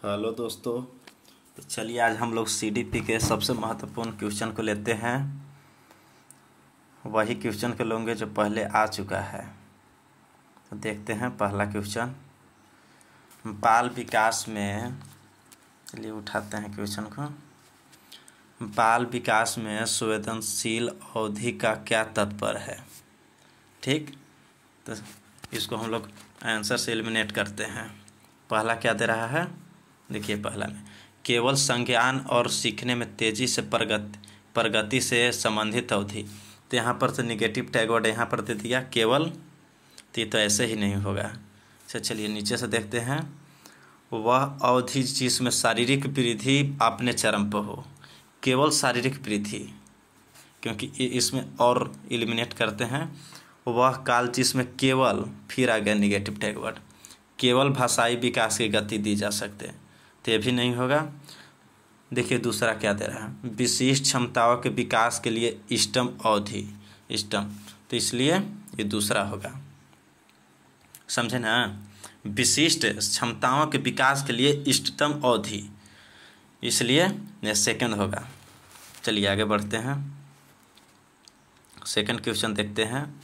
Hello दोस्तों। तो चलिए आज हम लोग सीडीपी के सबसे महत्वपूर्ण क्वेश्चन को लेते हैं। वही क्वेश्चन को लेंगे जो पहले आ चुका है। तो देखते हैं पहला क्वेश्चन। बाल विकास में, चलिए उठाते हैं क्वेश्चन को। बाल विकास में संवेदनशील अवधि का क्या तात्पर्य है? ठीक, तो इसको हम लोग आंसर से एलिमिनेट करते हैं। पहला क्या दे रहा है, देखिए पहला में केवल संज्ञान और सीखने में तेजी से प्रगति से संबंधित अवधि। तो यहाँ पर तो निगेटिव टैग वर्ड यहाँ पर दे दिया केवल, तो ऐसे ही नहीं होगा। अच्छा चलिए नीचे से देखते हैं। वह अवधि जिसमें शारीरिक वृद्धि अपने चरम पर हो। केवल शारीरिक वृद्धि, क्योंकि इसमें और एलिमिनेट करते हैं। वह काल जिसमें केवल, फिर आ गया निगेटिव टैग वर्ड, केवल भाषाई विकास की गति दी जा सकते हैं, तो ये भी नहीं होगा। देखिए दूसरा क्या दे रहा है, विशिष्ट क्षमताओं के विकास के लिए इष्टतम अवधि, इष्टतम, तो इसलिए ये दूसरा होगा। समझे ना, विशिष्ट क्षमताओं के विकास के लिए इष्टतम अवधि, इसलिए ये सेकंड होगा। चलिए आगे बढ़ते हैं, सेकंड क्वेश्चन देखते हैं।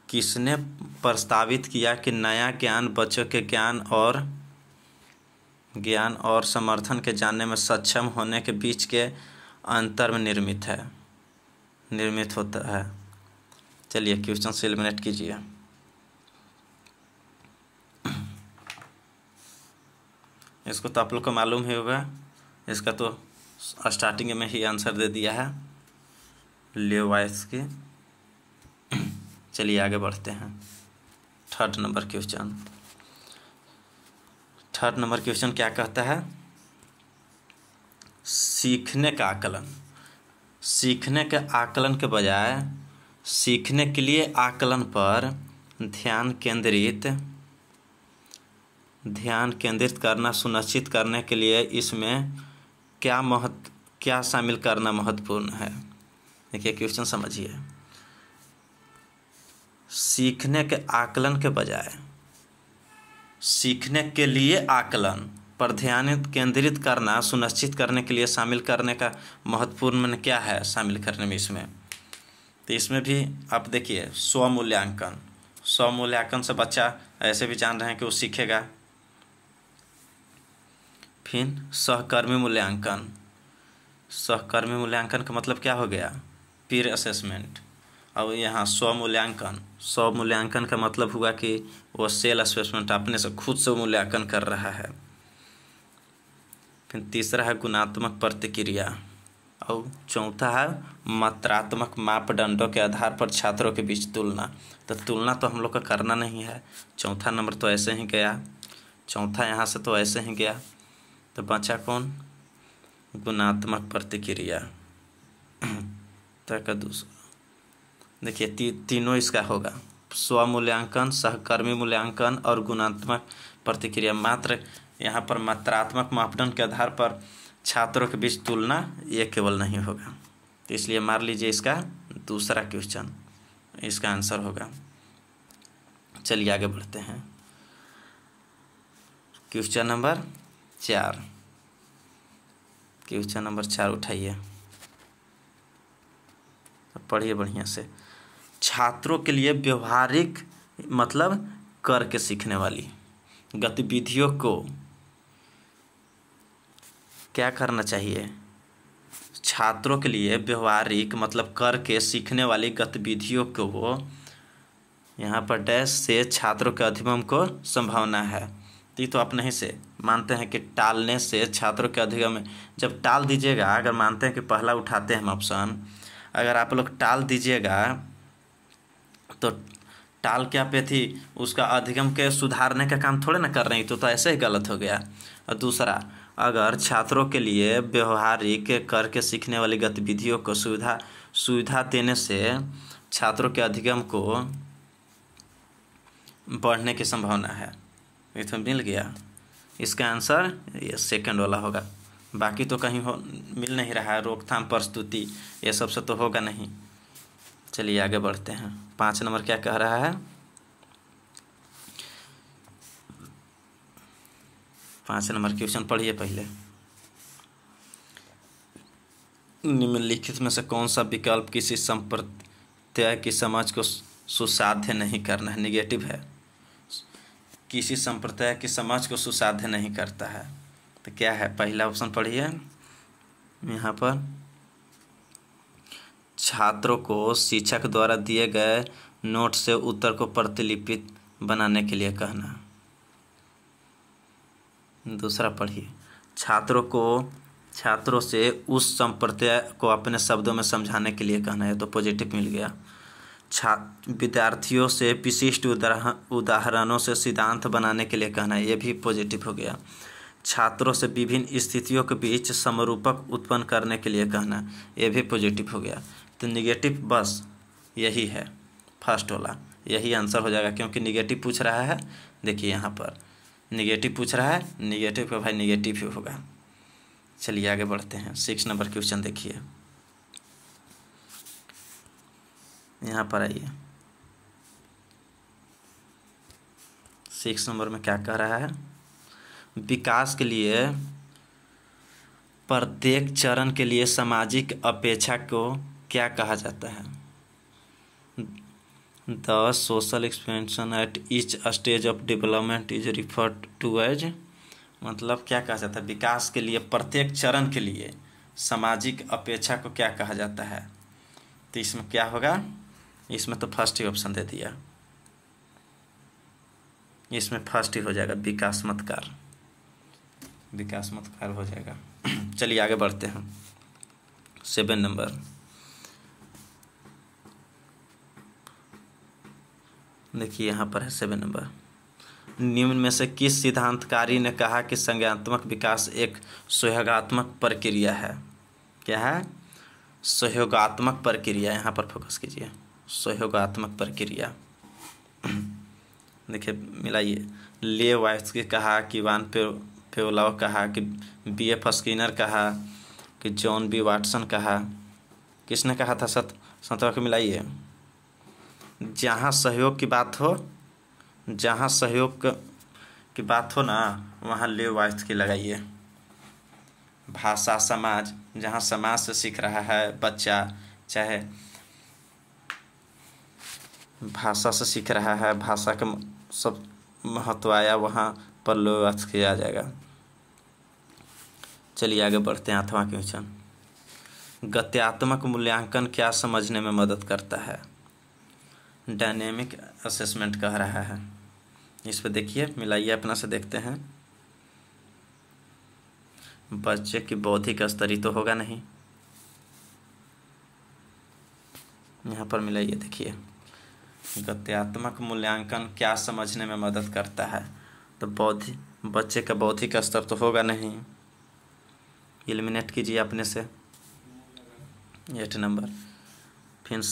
किसने प्रस्तावित किया कि नया ज्ञान बच्चों के ज्ञान और समर्थन के जानने में सक्षम होने के बीच के अंतर में निर्मित होता है? चलिए क्वेश्चन से एलिमिनेट कीजिए। इसको तो आप लोग को मालूम ही होगा, इसका तो स्टार्टिंग में ही आंसर दे दिया है, लेवाइट्स्की। चलिए आगे बढ़ते हैं। थर्ड नंबर क्वेश्चन क्या कहता है, सीखने का आकलन। सीखने के आकलन के बजाय सीखने के लिए आकलन पर ध्यान केंद्रित करना सुनिश्चित करने के लिए इसमें क्या शामिल करना महत्वपूर्ण है? देखिए क्वेश्चन समझिए। सीखने के आकलन के बजाय सीखने के लिए आकलन पर ध्यान केंद्रित करना सुनिश्चित करने के लिए शामिल करने का महत्वपूर्ण में क्या है शामिल करने में इसमें? तो इसमें भी आप देखिए स्वमूल्यांकन से बच्चा ऐसे भी जान रहे हैं कि वो सीखेगा। फिर सहकर्मी मूल्यांकन का मतलब क्या हो गया, पीयर असेसमेंट। और यहाँ स्वमूल्यांकन का मतलब हुआ कि वो सेल्फ असेसमेंट, अपने से खुद से मूल्यांकन कर रहा है। फिर तीसरा है गुणात्मक प्रतिक्रिया, और चौथा है मात्रात्मक मापदंडों के आधार पर छात्रों के बीच तुलना। तो तुलना तो हम लोग का करना नहीं है, चौथा नंबर तो ऐसे ही गया, चौथा यहाँ से तो ऐसे ही गया। तो बचा कौन, गुणात्मक प्रतिक्रिया। तो दूसरा देखिए तीनों इसका होगा, स्वमूल्यांकन, सहकर्मी मूल्यांकन और गुणात्मक प्रतिक्रिया। मात्र यहाँ पर मात्रात्मक मापदंड के आधार पर छात्रों के बीच तुलना, ये केवल नहीं होगा। तो इसलिए मार लीजिए इसका दूसरा क्वेश्चन इसका आंसर होगा। चलिए आगे बढ़ते हैं। क्वेश्चन नंबर 4 उठाइए, पढ़िए बढ़िया से। छात्रों के लिए व्यवहारिक मतलब करके सीखने वाली गतिविधियों को क्या करना चाहिए? छात्रों के लिए व्यवहारिक मतलब करके सीखने वाली गतिविधियों को यहाँ पर डैश से छात्रों के अधिगम को संभावना है। तो आप नहीं से मानते हैं कि टालने से छात्रों के अधिगम, जब टाल दीजिएगा, अगर मानते हैं कि पहला उठाते हैं हम ऑप्शन, अगर आप लोग टाल दीजिएगा तो टाल क्या पे थी, उसका अधिगम के सुधारने का काम थोड़े ना कर रही, तो ऐसे ही गलत हो गया। और दूसरा, अगर छात्रों के लिए व्यवहारिक करके सीखने वाली गतिविधियों को सुविधा देने से छात्रों के अधिगम को बढ़ने की संभावना है। ये तो मिल गया, इसका आंसर ये सेकंड वाला होगा। बाकी तो कहीं मिल नहीं रहा है, रोकथाम प्रस्तुति ये सब से तो होगा नहीं। चलिए आगे बढ़ते हैं। 5 नंबर क्या कह रहा है, 5 नंबर क्वेश्चन पढ़िए पहले। निम्नलिखित में से कौन सा विकल्प किसी संप्रत्यय की समझ को सुसाध्य नहीं करना है? निगेटिव है। किसी संप्रत्यय की समझ को सुसाध्य नहीं करता है तो क्या है? पहला ऑप्शन पढ़िए यहाँ पर, छात्रों को शिक्षक द्वारा दिए गए नोट से उत्तर को प्रतिलिपित बनाने के लिए कहना। दूसरा पढ़िए, छात्रों से उस संप्रत्यय को अपने शब्दों में समझाने के लिए कहना है, तो पॉजिटिव मिल गया। विद्यार्थियों से विशिष्ट उदाहरणों से सिद्धांत बनाने के लिए कहना है, ये भी पॉजिटिव हो गया। छात्रों से विभिन्न स्थितियों के बीच समरूपक उत्पन्न करने के लिए कहना, ये भी पॉजिटिव हो गया। तो निगेटिव बस यही है, फर्स्ट वाला यही आंसर हो जाएगा, क्योंकि निगेटिव पूछ रहा है। देखिए यहाँ पर निगेटिव पूछ रहा है, निगेटिव का भाई निगेटिव ही होगा। चलिए आगे बढ़ते हैं। 6 नंबर क्वेश्चन देखिए, यहाँ पर आइए। 6 नंबर में क्या कह रहा है? विकास के लिए प्रत्येक चरण के लिए सामाजिक अपेक्षा को क्या कहा जाता है? The social expansion at each stage of development is referred to as, मतलब क्या कहा जाता है? विकास के लिए प्रत्येक चरण के लिए सामाजिक अपेक्षा को क्या कहा जाता है? तो इसमें क्या होगा? इसमें तो फर्स्ट ही ऑप्शन दे दिया, इसमें फर्स्ट ही हो जाएगा, विकासमत कार्य हो जाएगा। चलिए आगे बढ़ते हैं। 7 नंबर देखिए, यहाँ पर है 7 नंबर। निम्न में से किस सिद्धांतकारी ने कहा कि संज्ञानात्मक विकास एक सहयोगात्मक प्रक्रिया है? क्या है? सहयोगात्मक प्रक्रिया, यहाँ पर फोकस कीजिए, सहयोगात्मक प्रक्रिया। देखिए मिलाइए, लेवाइट्स्की कहा कि वान पेवलोव कहा कि B.F. स्किनर कहा कि जॉन बी वाटसन कहा, किसने कहा था? सतवा के मिलाइए। जहाँ सहयोग की बात हो, जहाँ सहयोग की बात हो ना, वहाँ लेवाइट्स्की लगाइए। भाषा समाज, जहाँ समाज से सीख रहा है बच्चा, चाहे भाषा से सीख रहा है, भाषा का सब महत्व आया, वहाँ पर लेवाइट्स्की आ जाएगा। चलिए आगे बढ़ते हैं। 8वां क्वेश्चन, गत्यात्मक मूल्यांकन क्या समझने में मदद करता है? डायनेमिक असेसमेंट कह रहा है। इस पर देखिए, मिलाइए, अपना से देखते हैं। बच्चे की बौद्धिक स्तर ही तो होगा नहीं, यहाँ पर मिलाइए। देखिए, गत्यात्मक मूल्यांकन क्या समझने में मदद करता है? तो बच्चे का बौद्धिक स्तर तो होगा नहीं, एलिमिनेट कीजिए अपने से। 8 नंबर, फिर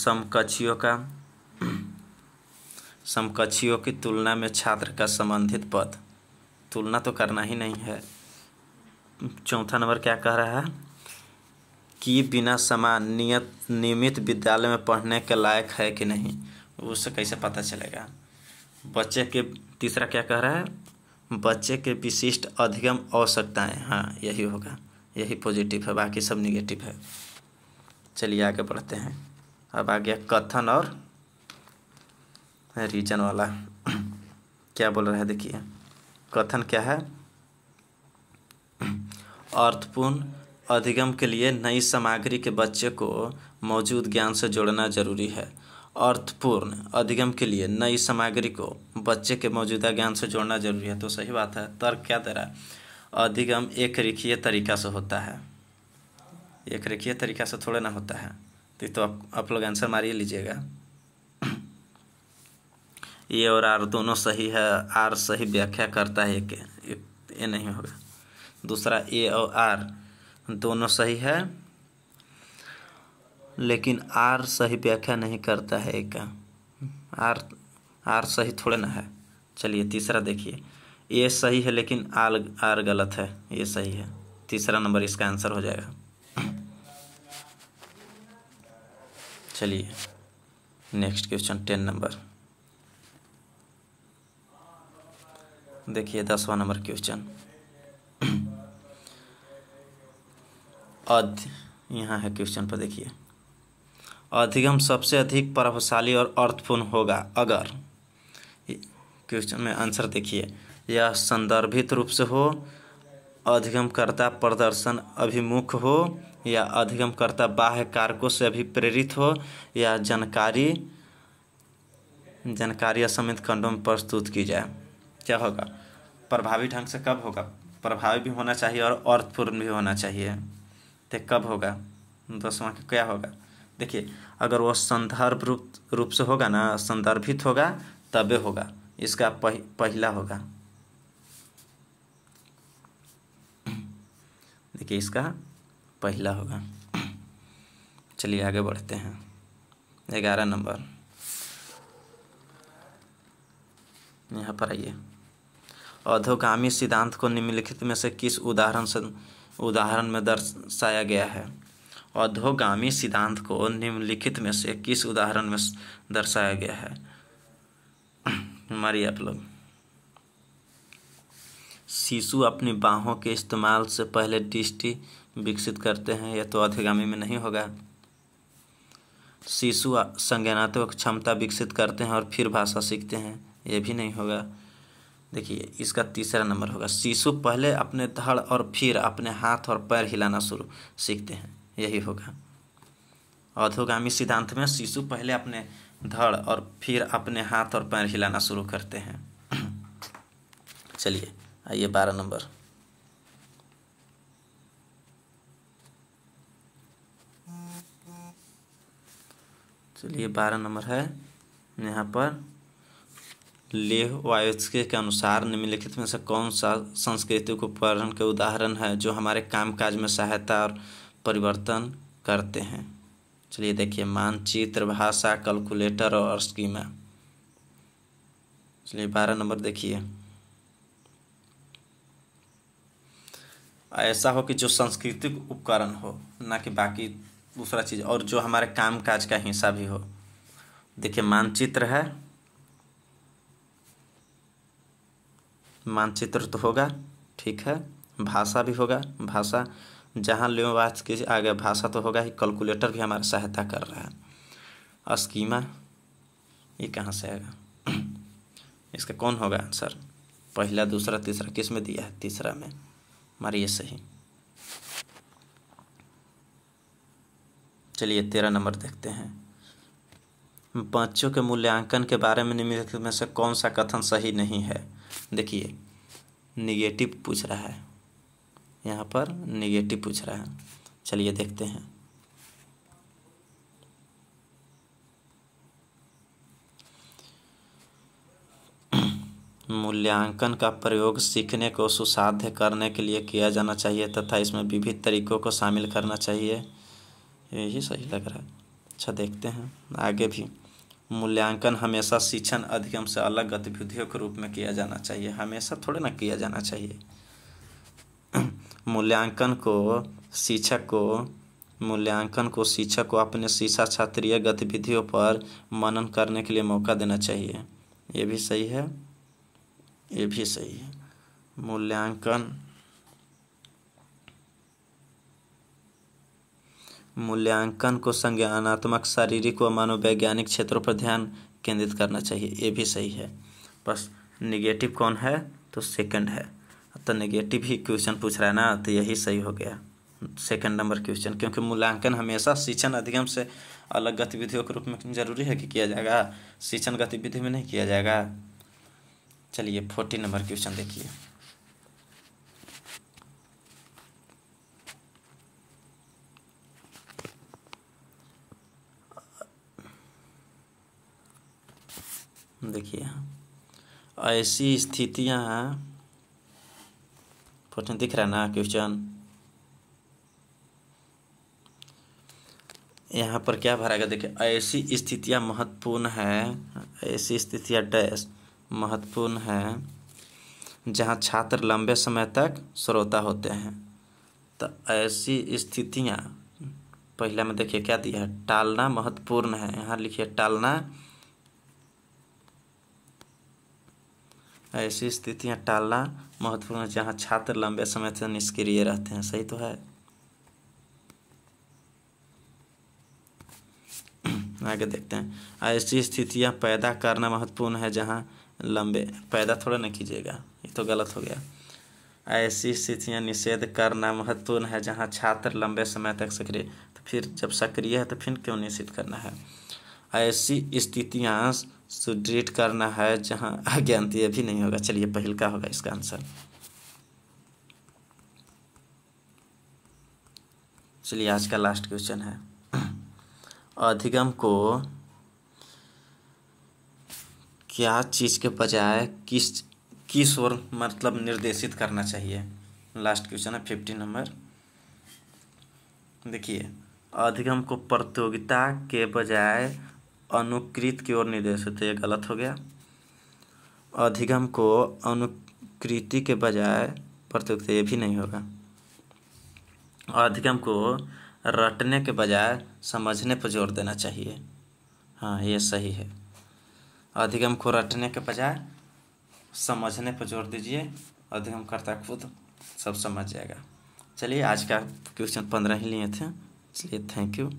समकक्षियों की तुलना में छात्र का संबंधित पद, तुलना तो करना ही नहीं है। 4 नंबर क्या कह रहा है? कि बिना समान नियमित विद्यालय में पढ़ने के लायक है कि नहीं, उससे कैसे पता चलेगा? बच्चे के, तीसरा क्या कह रहा है? बच्चे के विशिष्ट अधिगम आवश्यकताएं, हाँ यही होगा, यही पॉजिटिव है, बाकी सब निगेटिव है। चलिए आगे बढ़ते हैं। अब आ गया कथन और रीजन वाला। क्या बोल रहा है? देखिए, कथन क्या है? अर्थपूर्ण अधिगम के लिए नई सामग्री के बच्चे को मौजूद ज्ञान से जोड़ना जरूरी है। अर्थपूर्ण अधिगम के लिए नई सामग्री को बच्चे के मौजूदा ज्ञान से जोड़ना जरूरी है, तो सही बात है। तर्क क्या दे रहा है? अधिगम एक रेखीय तरीका से होता है, एक रेखीय तरीका से थोड़ा ना होता है। तो आप लोग आंसर मारिए लीजिएगा। ए और आर दोनों सही है, आर सही व्याख्या करता है, ये नहीं होगा। दूसरा, ए और आर दोनों सही है, लेकिन आर सही व्याख्या नहीं करता है एक का, आर सही थोड़े ना है। चलिए तीसरा देखिए, ए सही है लेकिन आर गलत है, ये सही है। तीसरा नंबर इसका आंसर हो जाएगा। चलिए नेक्स्ट क्वेश्चन 10 नंबर देखिए, 10वां नंबर क्वेश्चन। यहाँ है क्वेश्चन पर देखिए, अधिगम सबसे अधिक प्रभावशाली और अर्थपूर्ण होगा अगर, क्वेश्चन में आंसर देखिए, यह संदर्भित रूप से हो, अधिगमकर्ता प्रदर्शन अभिमुख हो, या अधिगमकर्ता बाह्य कारकों से अभिप्रेरित हो, या जानकारी असमित खंडों में प्रस्तुत की जाए। क्या होगा? प्रभावी ढंग से कब होगा? प्रभावी भी होना चाहिए और अर्थपूर्ण भी होना चाहिए। तो कब होगा? 10वां का क्या होगा? देखिए, अगर वो संदर्भ रूप से होगा ना, संदर्भित होगा तबे होगा, इसका पहला होगा। देखिए, इसका पहला होगा। चलिए आगे बढ़ते हैं। 11 नंबर, यहाँ पर आइए। अधोगामी सिद्धांत को निम्नलिखित में से किस उदाहरण में दर्शाया गया है? अधोगामी सिद्धांत को निम्नलिखित में से किस उदाहरण में दर्शाया गया है? हमारी आप लोग, शिशु अपनी बाहों के इस्तेमाल से पहले दृष्टि विकसित करते हैं, यह तो अधोगामी में नहीं होगा। शिशु संज्ञानात्मक क्षमता विकसित करते हैं और फिर भाषा सीखते हैं, यह भी नहीं होगा। देखिए, इसका तीसरा नंबर होगा, शिशु पहले अपने धड़ और फिर अपने हाथ और पैर हिलाना सीखते हैं, यही होगा। अधोगामी सिद्धांत में शिशु पहले अपने धड़ और फिर अपने हाथ और पैर हिलाना शुरू करते हैं। चलिए आइए 12 नंबर, चलिए 12 नंबर है यहाँ पर, लेह वायोत्स्की के अनुसार निम्नलिखित में से कौन सा सांस्कृतिक उपकरण के उदाहरण है जो हमारे कामकाज में सहायता और परिवर्तन करते हैं? चलिए देखिए, मानचित्र, भाषा, कैलकुलेटर और स्कीमा। चलिए 12 नंबर देखिए, ऐसा हो कि जो सांस्कृतिक उपकरण हो, ना कि बाकी दूसरा चीज़, और जो हमारे कामकाज का हिस्सा भी हो। देखिए, मानचित्र है, मानचित्र तो होगा, ठीक है। भाषा भी होगा, भाषा जहाँ लेवाच के आगे भाषा तो होगा ही। कैलकुलेटर भी हमारी सहायता कर रहा है। स्कीमा, ये कहाँ से आएगा? इसका कौन होगा आंसर? पहला, दूसरा, तीसरा, किस में दिया है? तीसरा में, हमारी ये सही। चलिए 13 नंबर देखते हैं, बच्चों के मूल्यांकन के बारे में निम्नलिखित में से कौन सा कथन सही नहीं है? देखिए, निगेटिव पूछ रहा है, यहाँ पर निगेटिव पूछ रहा है। चलिए देखते हैं, मूल्यांकन का प्रयोग सीखने को सुसाध्य करने के लिए किया जाना चाहिए तथा इसमें विविध तरीकों को शामिल करना चाहिए, यही सही लग रहा है। अच्छा देखते हैं आगे भी, मूल्यांकन हमेशा शिक्षण अधिगम से अलग गतिविधियों के रूप में किया जाना चाहिए, हमेशा थोड़े ना किया जाना चाहिए। मूल्यांकन को शिक्षक को अपने शिक्षा छात्रीय गतिविधियों पर मनन करने के लिए मौका देना चाहिए, ये भी सही है, ये भी सही है। मूल्यांकन को संज्ञानात्मक, शारीरिक व मनोवैज्ञानिक क्षेत्रों पर ध्यान केंद्रित करना चाहिए, ये भी सही है। बस निगेटिव कौन है? तो सेकंड है। तो नेगेटिव ही क्वेश्चन पूछ रहा है ना, तो यही सही हो गया, सेकंड नंबर क्वेश्चन। क्योंकि मूल्यांकन हमेशा शिक्षण अधिगम से अलग गतिविधियों के रूप में जरूरी है कि किया जाएगा, शिक्षण गतिविधि में नहीं किया जाएगा। चलिए 14 नंबर क्वेश्चन देखिए, देखिए ऐसी स्थितियाँ, 14 दिख रहा है ना क्वेश्चन, यहाँ पर क्या भराएगा? देखिए, ऐसी स्थितियाँ महत्वपूर्ण है, ऐसी स्थितियाँ डैश महत्वपूर्ण है जहाँ छात्र लंबे समय तक श्रोता होते हैं। तो ऐसी स्थितियाँ, पहला में देखिए क्या दिया है? टालना महत्वपूर्ण है, यहाँ लिखिए टालना। ऐसी स्थितियाँ टालना महत्वपूर्ण है जहाँ छात्र लंबे समय से निष्क्रिय रहते हैं, सही तो है। आगे देखते हैं। ऐसी स्थितियाँ पैदा करना महत्वपूर्ण है जहाँ लंबे पैदा थोड़ा ना कीजिएगा, ये तो गलत हो गया। ऐसी स्थितियाँ निषेध करना महत्वपूर्ण है जहाँ छात्र लंबे समय तक सक्रिय, तो फिर जब सक्रिय है तो फिर क्यों निषेध करना है। ऐसी स्थितियाँ सुदृढ़ करना है जहाँ अज्ञानता, ये भी नहीं होगा। चलिए पहल का होगा इसका आंसर। चलिए आज का लास्ट क्वेश्चन है, अधिगम को क्या चीज़ के बजाय किस ओर मतलब निर्देशित करना चाहिए। लास्ट क्वेश्चन है 50 नंबर। देखिए, अधिगम को प्रतियोगिता के बजाय अनुकृति की ओर निर्देशित, ये गलत हो गया। अधिगम को अनुकृति के बजाय प्रतियोगिता, ये भी नहीं होगा। अधिगम को रटने के बजाय समझने पर जोर देना चाहिए, हाँ ये सही है। अधिगम को रटने के बजाय समझने पर जोर दीजिए, अधिगम करता खुद सब समझ जाएगा। चलिए आज का क्वेश्चन 15 ही लिए थे। चलिए थैंक यू।